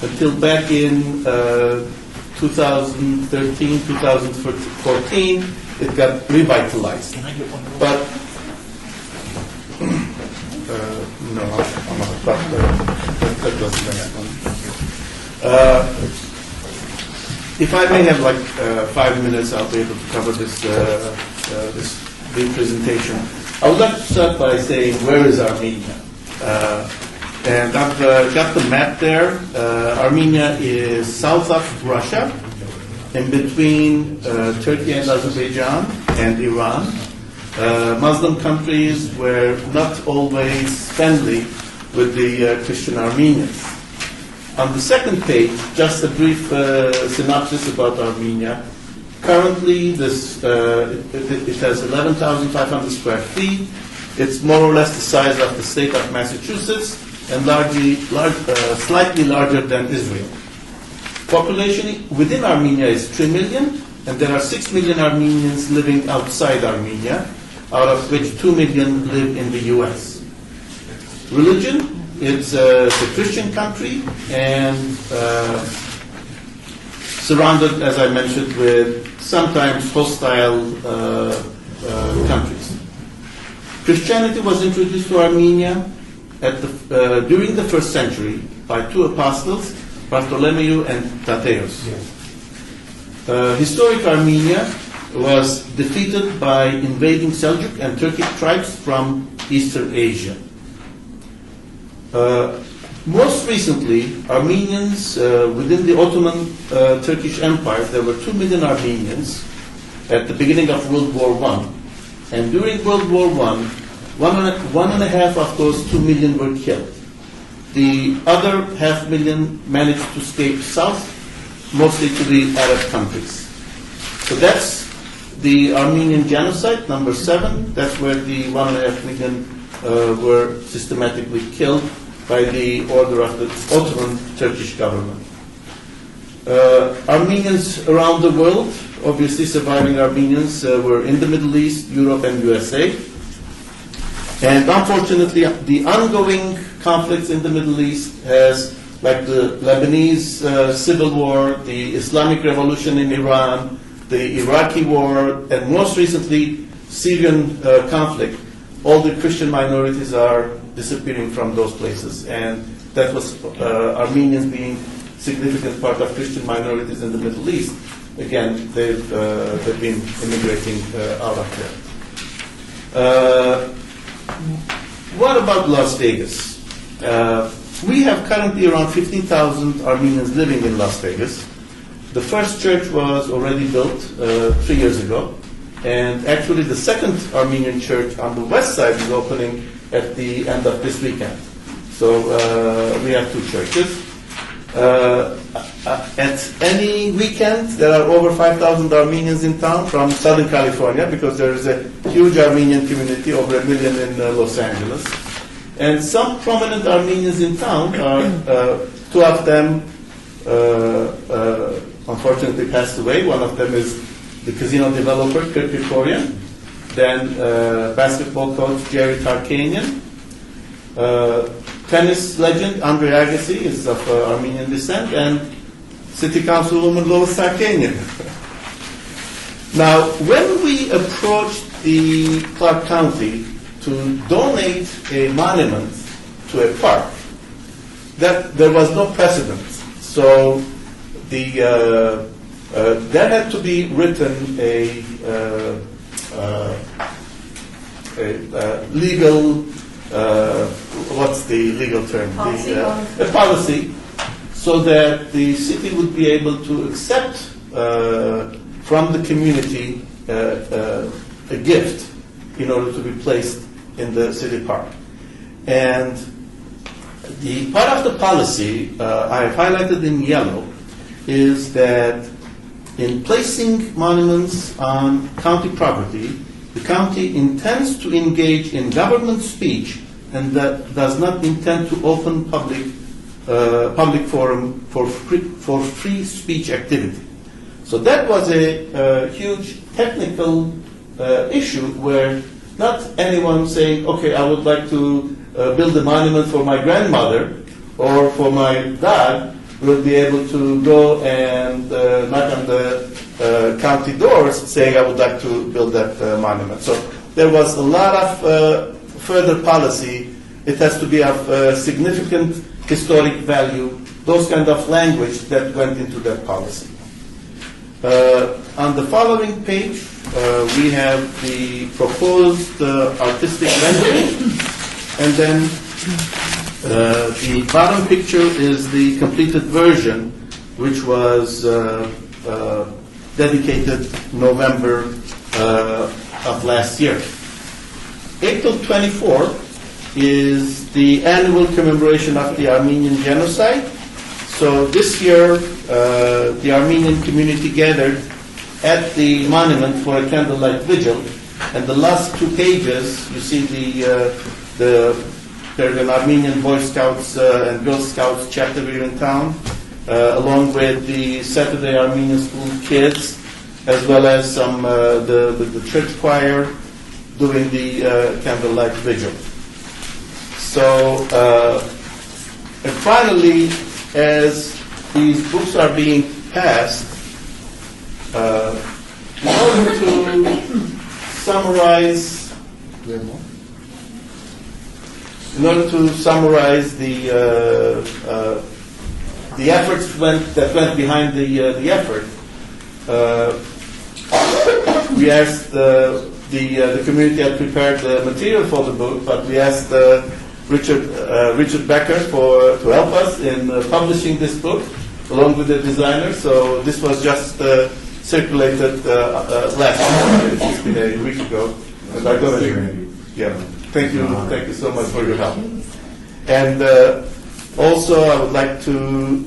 until back in 2013, 2014, it got revitalized. But no, I'm not. But that doesn't make sense. If I may have like 5 minutes, I'll be able to cover this big presentation. I would like to start by saying, where is Armenia? And I've got the map there. Armenia is south of Russia, in between Turkey and Azerbaijan and Iran. Muslim countries were not always friendly with the Christian Armenians. On the second page, just a brief synopsis about Armenia. Currently, it has 11,500 square feet. It's more or less the size of the state of Massachusetts, and slightly larger than Israel. Population within Armenia is 3 million, and there are 6 million Armenians living outside Armenia, out of which 2 million live in the U.S. Religion, it's a Christian country, and surrounded, as I mentioned, with sometimes hostile countries. Christianity was introduced to Armenia during the first century by two apostles, Bartholomew and Thaddeus. Historic Armenia was defeated by invading Seljuk and Turkic tribes from Eastern Asia. Most recently, Armenians within the Ottoman Turkish Empire, there were 2 million Armenians at the beginning of World War I. And during World War I, 1.5 of those 2 million were killed. The other 500,000 managed to escape south, mostly to the Arab countries. So that's the Armenian genocide, number 7. That's where the 1.5 million were systematically killed by the order of the Ottoman Turkish government. Armenians around the world, obviously surviving Armenians, were in the Middle East, Europe, and USA. And unfortunately, the ongoing conflicts in the Middle East has, like the Lebanese civil war, the Islamic Revolution in Iran, the Iraqi war, and most recently, Syrian conflict. All the Christian minorities are disappearing from those places. And that was Armenians being significant part of Christian minorities in the Middle East. Again, they've been immigrating out of there. What about Las Vegas? We have currently around 15,000 Armenians living in Las Vegas. The first church was already built 3 years ago. And actually the second Armenian church on the west side is opening at the end of this weekend. So we have 2 churches. At any weekend, there are over 5,000 Armenians in town from Southern California, because there is a huge Armenian community, over 1 million in Los Angeles. And some prominent Armenians in town are 2 of them unfortunately passed away. One of them is the casino developer, Kirk Krikorian, then basketball coach Jerry Tarkanian, tennis legend Andre Agassi is of Armenian descent, and city councilwoman Lois Tarkanian. Now, when we approached the Clark County to donate a monument to a park, that there was no precedent. So there had to be written a legal, what's the legal term? Policy. A policy, so that the city would be able to accept from the community a gift in order to be placed in the city park. And the part of the policy I have highlighted in yellow is that in placing monuments on county property, the county intends to engage in government speech and that does not intend to open public forum for free speech activity. So that was a huge technical issue where not anyone saying, okay, I would like to build a monument for my grandmother or for my dad will be able to go and knock on the county doors saying, I would like to build that monument. So there was a lot of further policy. It has to be of significant historic value, those kind of language that went into that policy. On the following page, we have the proposed artistic rendering, and then the bottom picture is the completed version, which was dedicated November of last year. April 24 is the annual commemoration of the Armenian genocide. So this year, the Armenian community gathered at the monument for a candlelight vigil. And the last 2 pages, you see there's an Armenian Boy Scouts and Girl Scouts chapter here in town, along with the Saturday Armenian School kids, as well as some the church choir doing the candlelight vigil. So, and finally, as these books are being passed, in order to summarize, the efforts that went behind the effort, we asked the community had prepared the material for the book, but we asked Richard Becker to help us in publishing this book, along with the designer. So this was just circulated last month. It's been a week ago. And I got it. Yeah. Thank you so much for your help. And also, I would like to,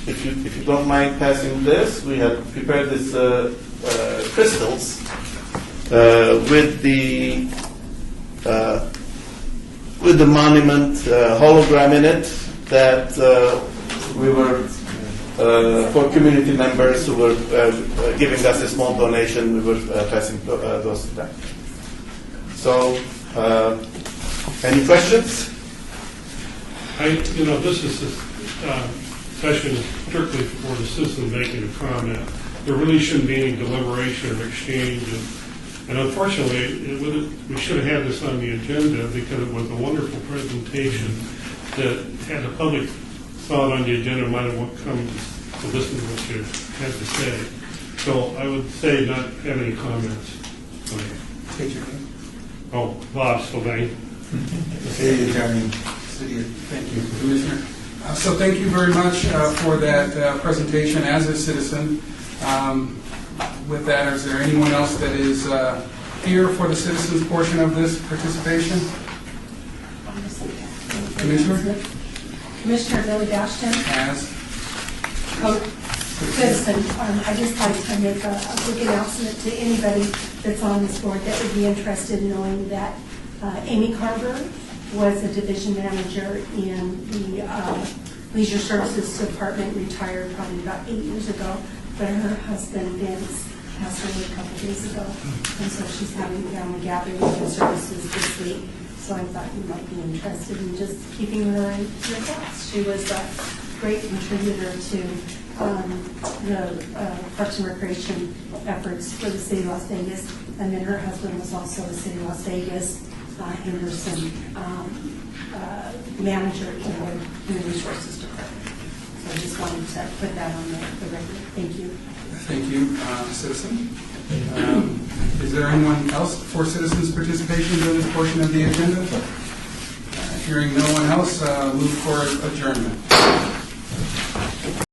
if you don't mind passing this, we have prepared this crystals with the monument hologram in it that we were for community members who were giving us a small donation. We were passing those to them. So, any questions? This is session is strictly for the citizen making a comment. There really shouldn't be any deliberation or exchange. And unfortunately, we should have had this on the agenda because it was a wonderful presentation that had the public saw it on the agenda might have come to listen to what you had to say. So I would say not have any comments. State your name. Oh, Bob Sylvain. City Attorney. Thank you, Commissioner. So thank you very much for that presentation as a citizen. With that, is there anyone else that is here for the citizens portion of this participation? Commissioner? Commissioner Billy Bastian. As? Citizen, I just like to make a quick announcement to anybody that's on this board that would be interested in knowing that Amy Carver was a division manager in the Leisure Services Department, retired probably about 8 years ago, but her husband Vince passed away a couple days ago, and so she's having a family gathering with the services this week. So I thought you might be interested in just keeping her in your thoughts. She was a great contributor to the Parks and Recreation efforts for the city of Las Vegas, and then her husband was also the city of Las Vegas Henderson manager in the Human Resources Department. So I just wanted to put that on the record. Thank you. Thank you, citizen. Is there anyone else for citizens' participation in this portion of the agenda? Hearing no one else, move for adjournment.